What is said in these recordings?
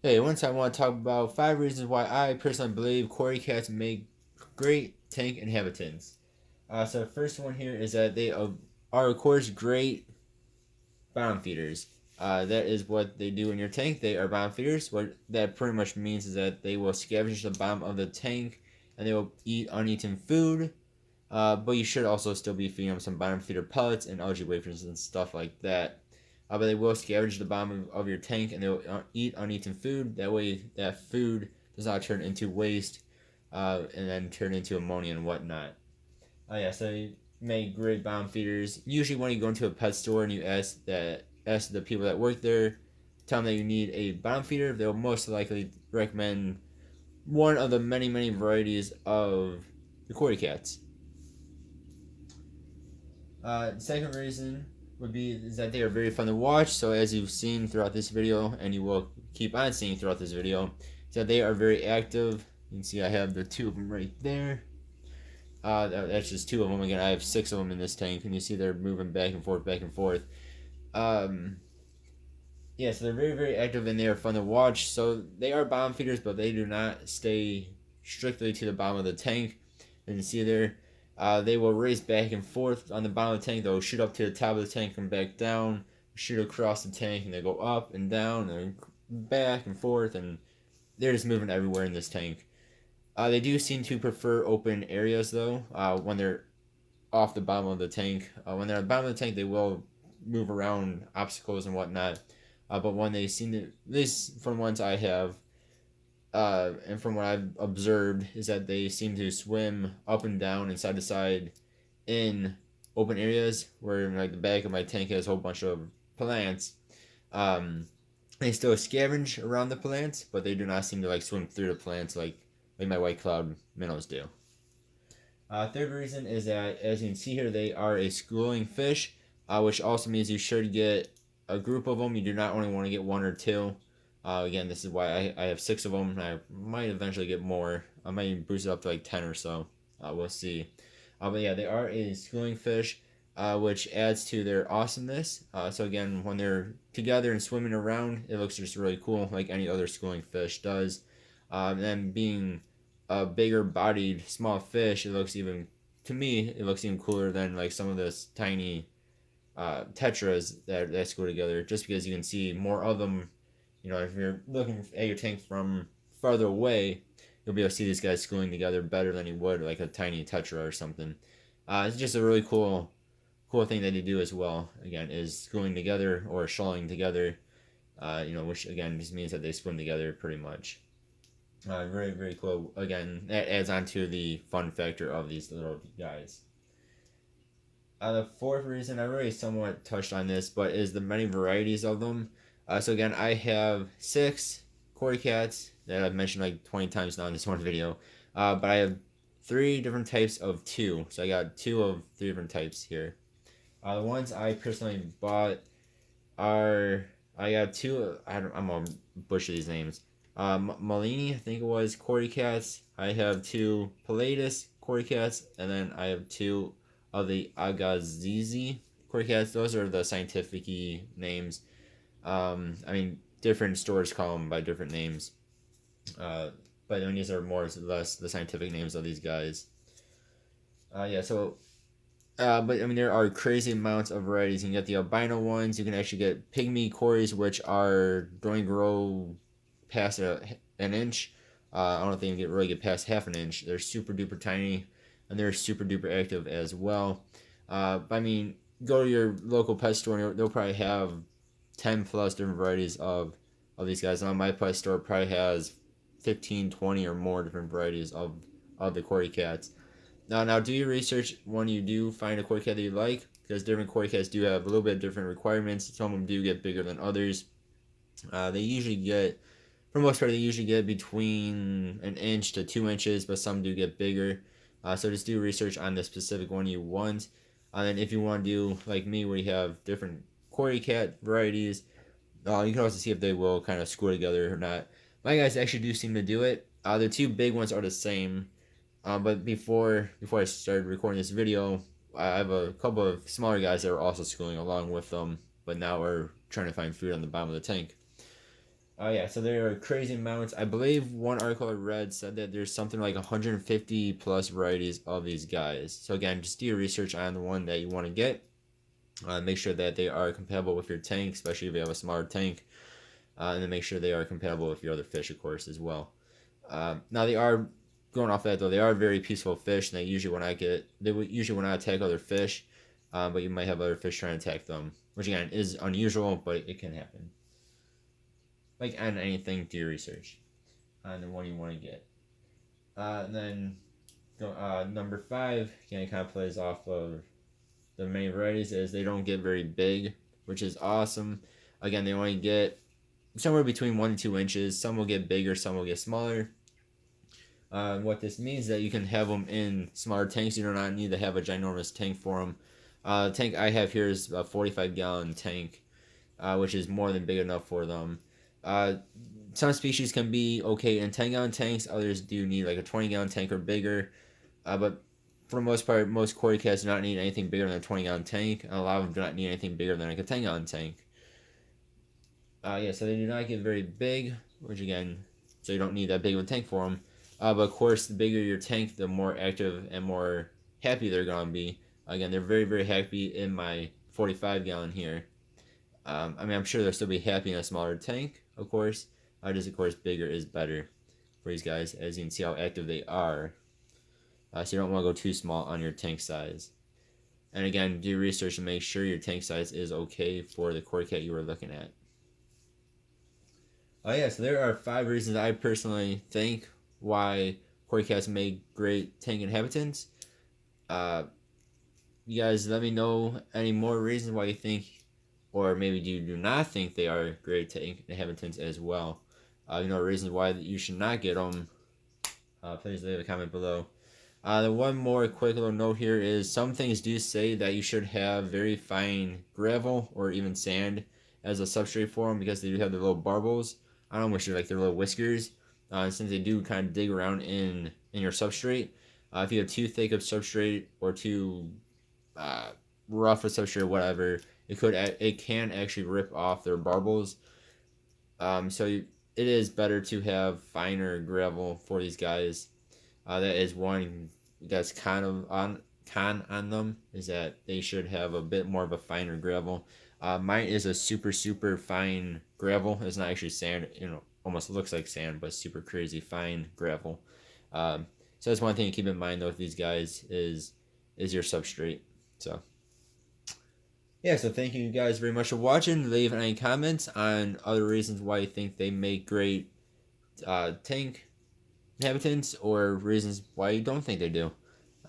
Hey, once I want to talk about 5 reasons why I personally believe cory cats make great tank inhabitants. So the first one here is that they are of course great bottom feeders. That is what they do in your tank. They are bottom feeders. What that pretty much means is that they will scavenge the bottom of the tank and they will eat uneaten food. But you should also still be feeding them some bottom feeder pellets and algae wafers and stuff like that. But they will scavenge the bottom of your tank and they'll eat uneaten food. That way, that food does not turn into waste and then turn into ammonia and whatnot. Yeah, so they make great bottom feeders. Usually, when you go into a pet store and you ask the people that work there, tell them that you need a bottom feeder, they'll most likely recommend one of the many varieties of the cory cats. Second reason would be is that they are very fun to watch. So as you've seen throughout this video, and you will keep on seeing throughout this video, is that they are very active. You can see I have the two of them right there. That's just two of them. Again, I have six of them in this tank, and you see they're moving back and forth, back and forth. Um, yeah, so they're very active and they are fun to watch. So they are bottom feeders, but they do not stay strictly to the bottom of the tank. As you see there, they will race back and forth on the bottom of the tank. They'll shoot up to the top of the tank and back down, shoot across the tank, and they go up and down and back and forth, and they're just moving everywhere in this tank. They do seem to prefer open areas though. When they're off the bottom of the tank, when they're at the bottom of the tank, they will move around obstacles and whatnot. But when they seem to, at least from ones I have, and from what I've observed, is that they seem to swim up and down and side to side in open areas where like the back of my tank has a whole bunch of plants. Um, they still scavenge around the plants, but they do not seem to like swim through the plants like my white cloud minnows do. Third reason is that, as you can see here, they are a schooling fish, which also means you should get a group of them. You do not only want to get one or two. Again, this is why I have six of them. I might eventually get more. I might boost it up to like 10 or so. We'll see. But yeah, they are a schooling fish, which adds to their awesomeness. So again, when they're together and swimming around, it looks just really cool, like any other schooling fish does. And being a bigger bodied small fish, it looks even to me it looks even cooler than like some of those tiny tetras that school together. Just because you can see more of them. You know, if you're looking at your tank from farther away, you'll be able to see these guys schooling together better than you would like a tiny tetra or something. It's just a really cool thing that they do as well. Again, is schooling together or shoaling together. Which again just means that they swim together pretty much. Very cool. Again, that adds on to the fun factor of these little guys. The fourth reason, I already somewhat touched on this, but is the many varieties of them. So again, I have six cory cats that I've mentioned like 20 times now in this one video. But I have three different types of two. So I got two of three different types here. The ones I personally bought are I got two. I'm gonna butcher these names. Malini, I think it was cory cats. I have two Pilatus cory cats, and then I have two of the Agazizi cory cats. Those are the scientific names. I mean, different stores call them by different names. But I mean, these are more or less the scientific names of these guys. Yeah, so but I mean, there are crazy amounts of varieties. You can get the albino ones. You can actually get pygmy cories, which don't grow past an inch. I don't think they really get past half an inch. They're super duper tiny, and they're super duper active as well. I mean, go to your local pet store, and they'll probably have 10 plus different varieties of these guys. Now, my pet store probably has 15, 20 or more different varieties of the cory cats. Now, do your research when you do find a cory cat that you like, because different cory cats do have a little bit different requirements. Some of them do get bigger than others. They usually get, for the most part, they usually get between an inch to 2 inches, but some do get bigger. So just do research on the specific one you want. And then if you want to do like me, where you have different cory cat varieties, you can also see if they will kind of school together or not. My guys actually do seem to do it. The two big ones are the same. But before I started recording this video, I have a couple of smaller guys that are also schooling along with them, but now we're trying to find food on the bottom of the tank. Oh yeah, so there are crazy amounts. I believe one article I read said that there's something like 150 plus varieties of these guys. So again, just do your research on the one that you want to get. Make sure that they are compatible with your tank, especially if you have a smaller tank, and then make sure they are compatible with your other fish, of course, as well. Now they are going off that though. They are very peaceful fish, and they usually when I attack other fish, but you might have other fish trying to attack them, which again is unusual, but it can happen. Like on anything, do your research on the one you want to get. And then number five, again, kind of plays off of the main varieties, is they don't get very big, which is awesome. Again, they only get somewhere between 1 to 2 inches. Some will get bigger, some will get smaller. What this means is that you can have them in smaller tanks. You do not need to have a ginormous tank for them. The tank I have here is a 45-gallon tank, which is more than big enough for them. Uh, some species can be okay in 10-gallon tanks. Others do need like a 20-gallon tank or bigger. But for the most part, most cory cats do not need anything bigger than a 20-gallon tank. And a lot of them do not need anything bigger than like a 10-gallon tank. Yeah, so they do not get very big, which again, so you don't need that big of a tank for them. But of course, the bigger your tank, the more active and more happy they're gonna be. Again, they're very, very happy in my 45-gallon here. I mean, I'm sure they'll still be happy in a smaller tank, of course. Just of course, bigger is better for these guys, as you can see how active they are. So you don't want to go too small on your tank size. And again, do research to make sure your tank size is okay for the cory cat you were looking at. Oh yeah, so there are 5 reasons I personally think why cory cats make great tank inhabitants. Uh, you guys let me know any more reasons why you think, or maybe you do not think they are great tank inhabitants as well. Reasons why you should not get them. Please leave a comment below. The one more quick little note here is some things do say that you should have very fine gravel or even sand as a substrate for them because they do have their little barbels. I don't know which are like their little whiskers. Since they do kind of dig around in your substrate. If you have too thick of substrate or too rough a substrate or whatever, it can actually rip off their barbels. It is better to have finer gravel for these guys. That is one that's kind of on them, is that they should have a bit more of a finer gravel. Mine is a super fine gravel. It's not actually sand. Almost looks like sand, but super crazy fine gravel. So that's one thing to keep in mind though with these guys is your substrate. So yeah, so thank you guys very much for watching. Leave any comments on other reasons why you think they make great tank inhabitants or reasons why you don't think they do.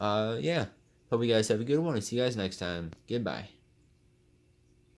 Yeah. Hope you guys have a good one and see you guys next time. Goodbye.